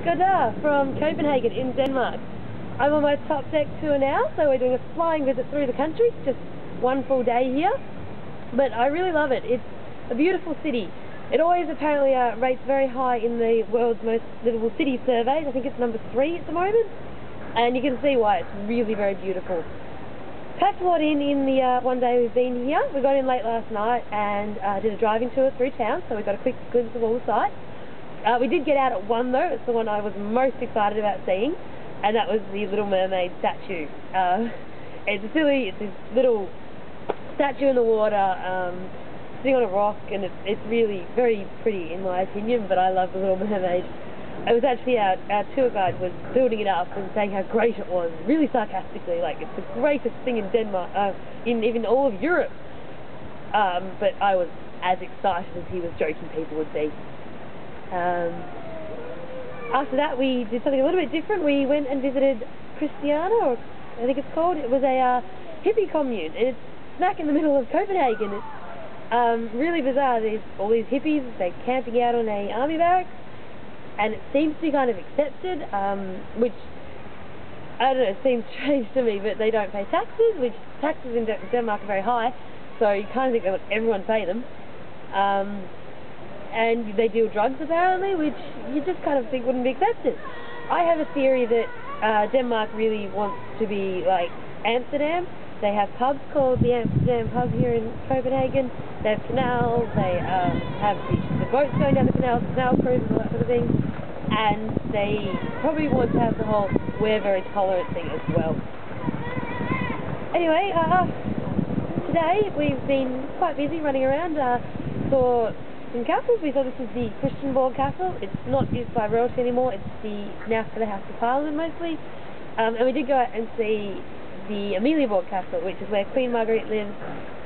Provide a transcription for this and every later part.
Godard from Copenhagen in Denmark. I'm on my top deck tour now, so we're doing a flying visit through the country, just one full day here. But I really love it. It's a beautiful city. It always apparently rates very high in the world's most livable city surveys. I think it's number 3 at the moment. And you can see why it's really very beautiful. Packed a lot in the one day we've been here. We got in late last night and did a driving tour through town, so we got a quick glimpse of all the sights. We did get out at one though. It's the one I was most excited about seeing, and that was the Little Mermaid statue. It's this little statue in the water, sitting on a rock, and it's really very pretty in my opinion, but I love the Little Mermaid. It was actually our tour guide was building it up and saying how great it was, really sarcastically, like it's the greatest thing in Denmark, in even all of Europe. But I was as excited as he was joking people would be. After that we did something a little bit different. We went and visited Christiania, or I think it's called. It was a hippie commune, and it's smack in the middle of Copenhagen. It's really bizarre. There's all these hippies, they're camping out on a army barracks, and it seems to be kind of accepted, which, I don't know, seems strange to me, but they don't pay taxes, which taxes in Denmark are very high, so you kind of think they want everyone to pay them. And they deal drugs apparently, which you just kind of think wouldn't be accepted. I have a theory that Denmark really wants to be like Amsterdam. They have pubs called the Amsterdam pub here in Copenhagen. They have canals, they have the boats going down the canals, canal cruises, all that sort of thing. And they probably want to have the whole we're very tolerant thing as well. Anyway, today we've been quite busy running around. Saw some castles. We saw this is the Christiansborg Castle. It's not used by royalty anymore. It's now for the House of Parliament mostly. And we did go out and see the Amalienborg Castle, which is where Queen Margrethe lives,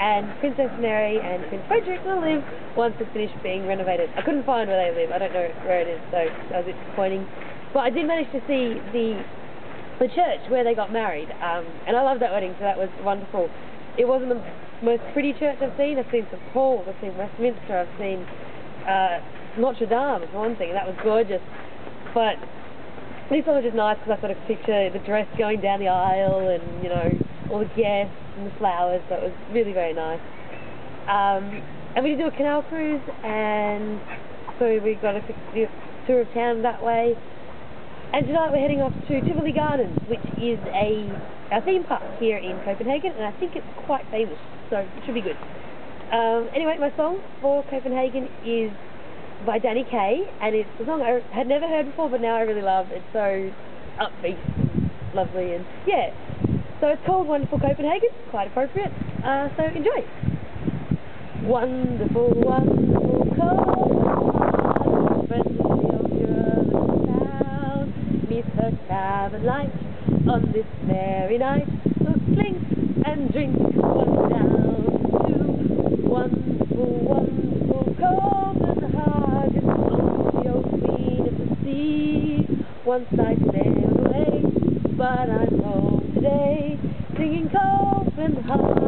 and Princess Mary and Prince Frederick will live once it's finished being renovated. I couldn't find where they live. I don't know where it is, so that was a bit disappointing. But I did manage to see the church where they got married, and I loved that wedding, so that was wonderful. It wasn't the most pretty church I've seen. I've seen St Paul's, I've seen Westminster, I've seen Notre Dame for one thing, and that was gorgeous. But this one was just nice because I sort of picture the dress going down the aisle and, you know, all the guests and the flowers, so it was really very nice. And we did do a canal cruise, and so we got a tour of town that way. And tonight we're heading off to Tivoli Gardens, which is a theme park here in Copenhagen, and I think it's quite famous, so it should be good. Anyway, my song for Copenhagen is by Danny Kaye, and it's a song I had never heard before, but now I really love. It's so upbeat and lovely, and yeah. So it's called Wonderful Copenhagen, quite appropriate, so enjoy. Wonderful, wonderful Copenhagen, friendly of your little town, meet her tavern light on this merry night, we'll clink and drink one down to wonderful, wonderful Copenhagen, on the ocean of the sea. Once I sailed away, but I'm home today, singing Copenhagen.